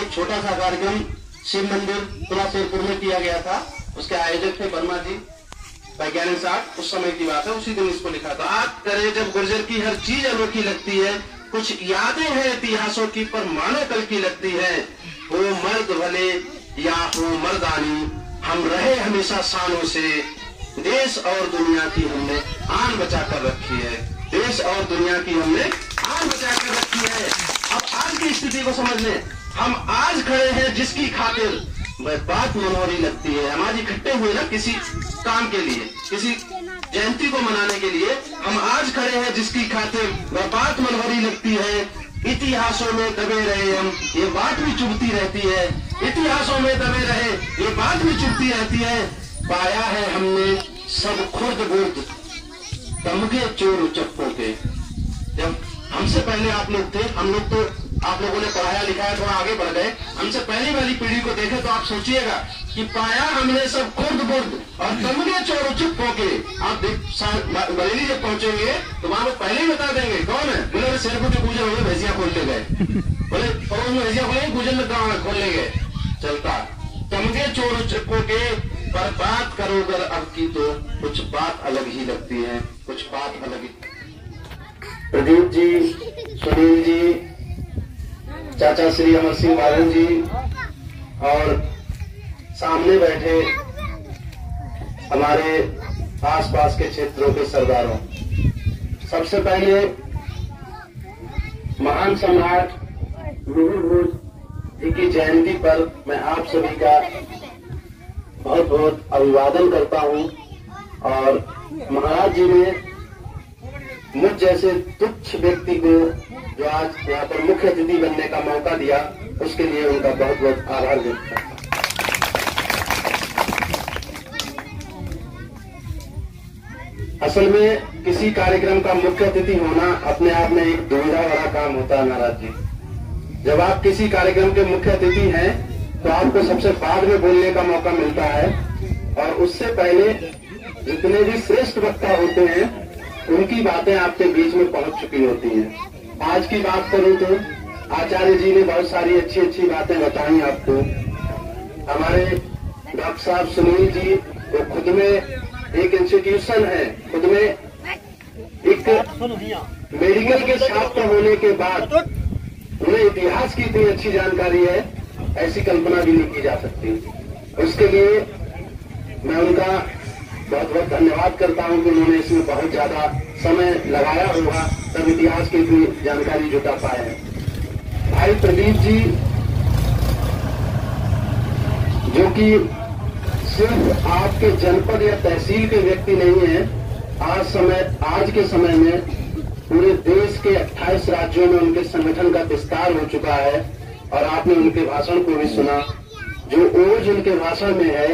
एक छोटा सा कार्यक्रम शिव मंदिर तुलाशेरपुर में किया गया था। उसके आयोजक थे वर्मा जी, वैज्ञानिक साहब। उस समय की बात है, उसी दिन इसको लिखा था। बात करें जब गुर्जर की, हर चीज अनोखी लगती है। कुछ यादें हैं इतिहासों की, पर मानो कल की लगती है। हो मर्द भले या हो मर्दानी, हम रहे हमेशा शानों से। देश और दुनिया की हमने आन बचा कर रखी है। देश और दुनिया की हमने आन बचा कर रखी है। अब आज की स्थिति को समझ लें। हम आज खड़े हैं जिसकी खातिर वह बात मनोहरी लगती है। हम आज इकट्ठे हुए ना किसी काम के लिए, किसी जयंती को मनाने के लिए। हम आज खड़े हैं जिसकी खातिर वह बात मनोहरी लगती है। इतिहासों में दबे रहे हम, ये बात भी चुभती रहती है। इतिहासों में दबे रहे, ये बात भी चुभती रहती है। पाया है हमने सब खुर्द बुर्द, तमगे चोर उचक्कों के। जब हमसे पहले आप लोग थे, हम लोग तो आप लोगों ने पढ़ाया लिखाया, थोड़ा आगे बढ़ गए। हमसे पहली वाली पीढ़ी को देखे तो आप सोचिएगा कि पाया हमने सब खुर्द बुर्द और तमगे चोर उचक्कों के। आप बरेली जब पहुंचेंगे तो वहां वो पहले ही बता देंगे कौन है। बोले शेरपुर के पूजन हुए, भैंसिया खोल ले गए। बोले पड़ोस में भैंसिया खोले, पूजन में गाँव खोल ले गए। चलता तमगे चोर उचक्कों के। पर बात करो अगर अब की तो कुछ बात अलग ही लगती है, कुछ बात अलग ही। प्रदीप जी, सुनील जी, चाचा श्री अमर सिंह बाबू जी और सामने बैठे हमारे आसपास के क्षेत्रों के सरदारों, सबसे पहले महान सम्राट लुहु भोज जी की जयंती पर मैं आप सभी का बहुत बहुत अभिवादन करता हूं। और महाराज जी ने मुझ जैसे तुच्छ व्यक्ति को जो आज यहाँ पर मुख्य अतिथि बनने का मौका दिया, उसके लिए उनका बहुत बहुत आभार व्यक्त करता हूं। असल में किसी कार्यक्रम का मुख्य अतिथि होना अपने आप में एक दुविधा वाला काम होता है महाराज जी। जब आप किसी कार्यक्रम के मुख्य अतिथि हैं तो आपको सबसे बाद में बोलने का मौका मिलता है, और उससे पहले जितने भी श्रेष्ठ वक्ता होते हैं उनकी बातें आपके बीच में पहुंच चुकी होती हैं। आज की बात करूं तो आचार्य जी ने बहुत सारी अच्छी अच्छी बातें बताई आपको। हमारे डॉक्टर साहब सुनील जी वो खुद में एक इंस्टीट्यूशन है, खुद में एक मेडिकल के छात्र होने के बाद उन्हें इतिहास की इतनी अच्छी जानकारी है, ऐसी कल्पना भी नहीं की जा सकती। उसके लिए मैं उनका बहुत बहुत धन्यवाद करता हूं कि उन्होंने इसमें बहुत ज्यादा समय लगाया होगा, तब इतिहास की इतनी जानकारी जुटा पाए हैं। भाई प्रदीप जी जो कि सिर्फ आपके जनपद या तहसील के व्यक्ति नहीं है, आज के समय में पूरे देश के 28 राज्यों में उनके संगठन का विस्तार हो चुका है। और आपने उनके भाषण को भी सुना। जो ओज उनके भाषण में है,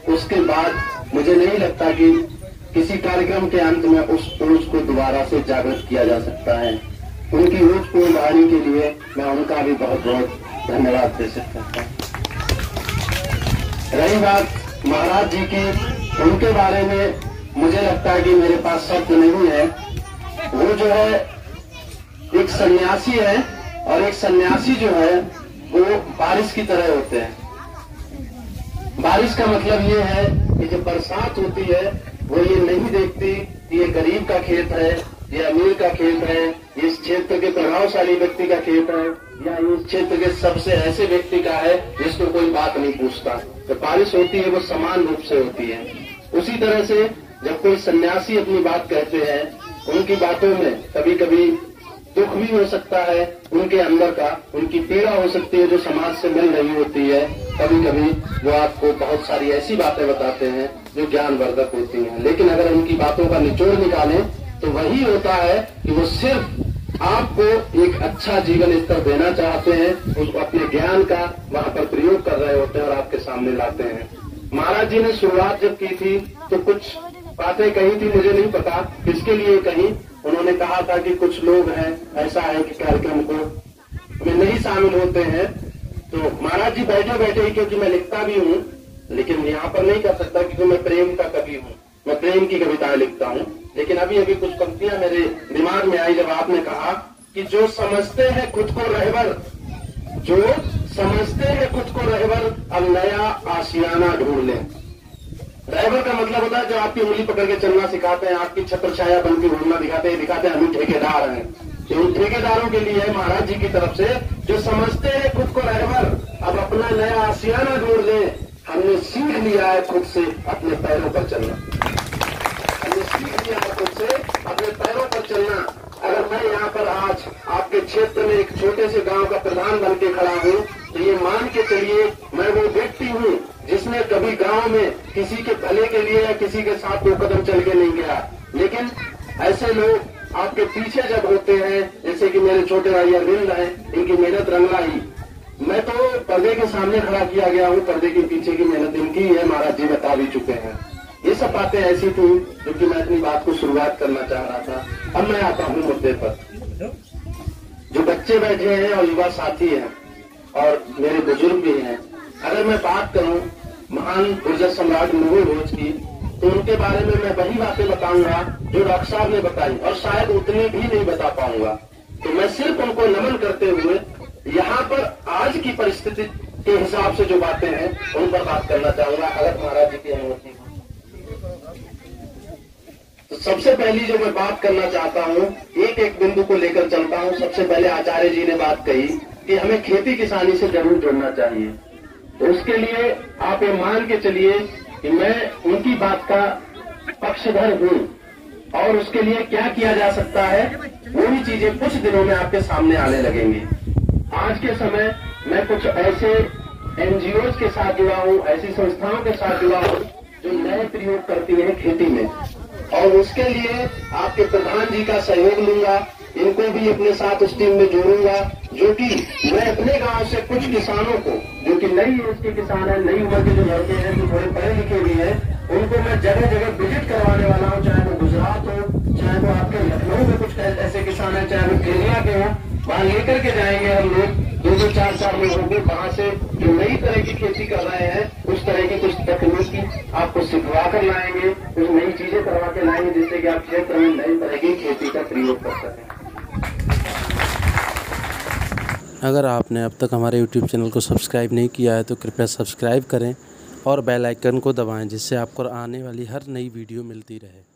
उसके बाद मुझे नहीं लगता कि किसी कार्यक्रम के अंत में उस ओज को दोबारा से जागृत किया जा सकता है। उनकी ओज को उभारने के लिए मैं उनका भी बहुत बहुत धन्यवाद प्रेषित करता हूँ। रही बात महाराज जी की, उनके बारे में मुझे लगता है कि मेरे पास शब्द नहीं है। वो जो है एक सन्यासी है, और एक सन्यासी जो है वो बारिश की तरह होते हैं। बारिश का मतलब ये है कि जब बरसात होती है वो ये नहीं देखती कि ये गरीब का खेत है, ये अमीर का खेत है, ये इस क्षेत्र के प्रभावशाली व्यक्ति का खेत है, या इस क्षेत्र के सबसे ऐसे व्यक्ति का है जिसको कोई बात नहीं पूछता। तो बारिश होती है वो समान रूप से होती है। उसी तरह से जब कोई सन्यासी अपनी बात कहते हैं, उनकी बातों में कभी कभी दुख भी हो सकता है, उनके अंदर का उनकी पीड़ा हो सकती है जो समाज से मिल रही होती है। कभी कभी वो आपको बहुत सारी ऐसी बातें बताते हैं जो ज्ञानवर्धक होती हैं, लेकिन अगर उनकी बातों का निचोड़ निकालें तो वही होता है कि वो सिर्फ आपको एक अच्छा जीवन स्तर देना चाहते हैं, उसको अपने ज्ञान का वहां पर प्रयोग कर रहे होते हैं और आपके सामने लाते हैं। महाराज जी ने शुरुआत जब की थी तो कुछ बातें कही थी, मुझे नहीं पता किसके लिए कही। उन्होंने कहा था कि कुछ लोग हैं, ऐसा है कि कार्यक्रम को में नहीं शामिल होते हैं। तो महाराज जी बैठे बैठे ही, क्योंकि मैं लिखता भी हूँ लेकिन यहाँ पर नहीं कर सकता क्योंकि मैं प्रेम का कवि हूँ, मैं प्रेम की कविताएं लिखता हूँ। लेकिन अभी अभी कुछ पंक्तियां मेरे दिमाग में आई जब आपने कहा कि जो समझते हैं खुद को रहबर, जो समझते हैं खुद को रहबर, अब नया आशियाना ढूंढ लें। रहबर का मतलब होता है जो आपकी उंगली पकड़ के चलना सिखाते हैं, आपकी छत्र छाया बन के घूमना दिखाते हैं हम ठेकेदार हैं। तो उन ठेकेदारों के लिए है महाराज जी की तरफ से, जो समझते हैं खुद को रहबर, अब अपना नया आशियाना ढूंढ लें। हमने सीख लिया है खुद से अपने पैरों पर चलना, हमने सीख लिया है खुद से अपने पैरों पर चलना। अगर मैं यहाँ पर आज आपके क्षेत्र में एक छोटे से गांव का प्रधान बन के खड़ा हूँ, तो ये मान के चलिए मैं वो व्यक्ति हूँ जिसने कभी गांव में किसी के भले के लिए या किसी के साथ 2 कदम चल के नहीं गया। लेकिन ऐसे लोग आपके पीछे जब होते हैं, जैसे कि मेरे छोटे भाई अरविंद हैं, इनकी मेहनत रंग लाई। मैं तो पर्दे के सामने खड़ा किया गया हूँ, पर्दे के पीछे की मेहनत इनकी है, महाराज जी बता भी चुके हैं। ये सब बातें ऐसी थी जो कि मैं अपनी बात को शुरुआत करना चाह रहा था। अब मैं आता हूँ मुद्दे पर। जो बच्चे बैठे हैं और युवा साथी हैं और मेरे बुजुर्ग भी हैं, अगर मैं बात करूं महान गुर्जर सम्राट मुगल भोज की, तो उनके बारे में मैं वही बातें बताऊंगा जो डॉक्टर साहब ने बताई, और शायद उतनी भी नहीं बता पाऊंगा। तो मैं सिर्फ उनको नमन करते हुए यहाँ पर आज की परिस्थिति के हिसाब से जो बातें हैं उन पर बात करना चाहूंगा, अगर महाराज जी की अनुमति हो। तो सबसे पहली जो मैं बात करना चाहता हूँ, एक एक बिंदु को लेकर चलता हूँ। सबसे पहले आचार्य जी ने बात कही कि हमें खेती किसानी से जरूर जुड़ना चाहिए। तो उसके लिए आप ये मान के चलिए कि मैं उनकी बात का पक्षधर हूँ, और उसके लिए क्या किया जा सकता है वो भी चीजें कुछ दिनों में आपके सामने आने लगेंगी। आज के समय मैं कुछ ऐसे एनजीओ के साथ जुड़ा हूँ, ऐसी संस्थाओं के साथ जुड़ा हूँ जो नए प्रयोग करती हैं खेती में, और उसके लिए आपके प्रधान जी का सहयोग लूंगा। इनको भी अपने साथ उस टीम में जोड़ूंगा, जो कि मैं अपने गांव से कुछ किसानों को, जो कि नई एज के किसान हैं, नई उम्र के जो लड़के हैं, जो थोड़े पढ़े लिखे भी हैं, उनको मैं जगह जगह विजिट करवाने वाला हूँ। चाहे वो गुजरात हो, चाहे वो आपके लखनऊ में कुछ ऐसे किसान हैं, चाहे वो केरला के हो, वहां लेकर के जाएंगे हम लोग। 2-2, 4-4 लोग होंगे वहां से जो नई तरह की खेती कर रहे हैं, उस तरह की कुछ तकनीकी आपको सिखवा कर लाएंगे, कुछ नई चीजें करवा के लाएंगे, जिससे कि आप क्षेत्र में नई तरह की खेती का प्रयोग कर सकें। अगर आपने अब तक हमारे YouTube चैनल को सब्सक्राइब नहीं किया है तो कृपया सब्सक्राइब करें और बेल आइकन को दबाएं, जिससे आपको आने वाली हर नई वीडियो मिलती रहे।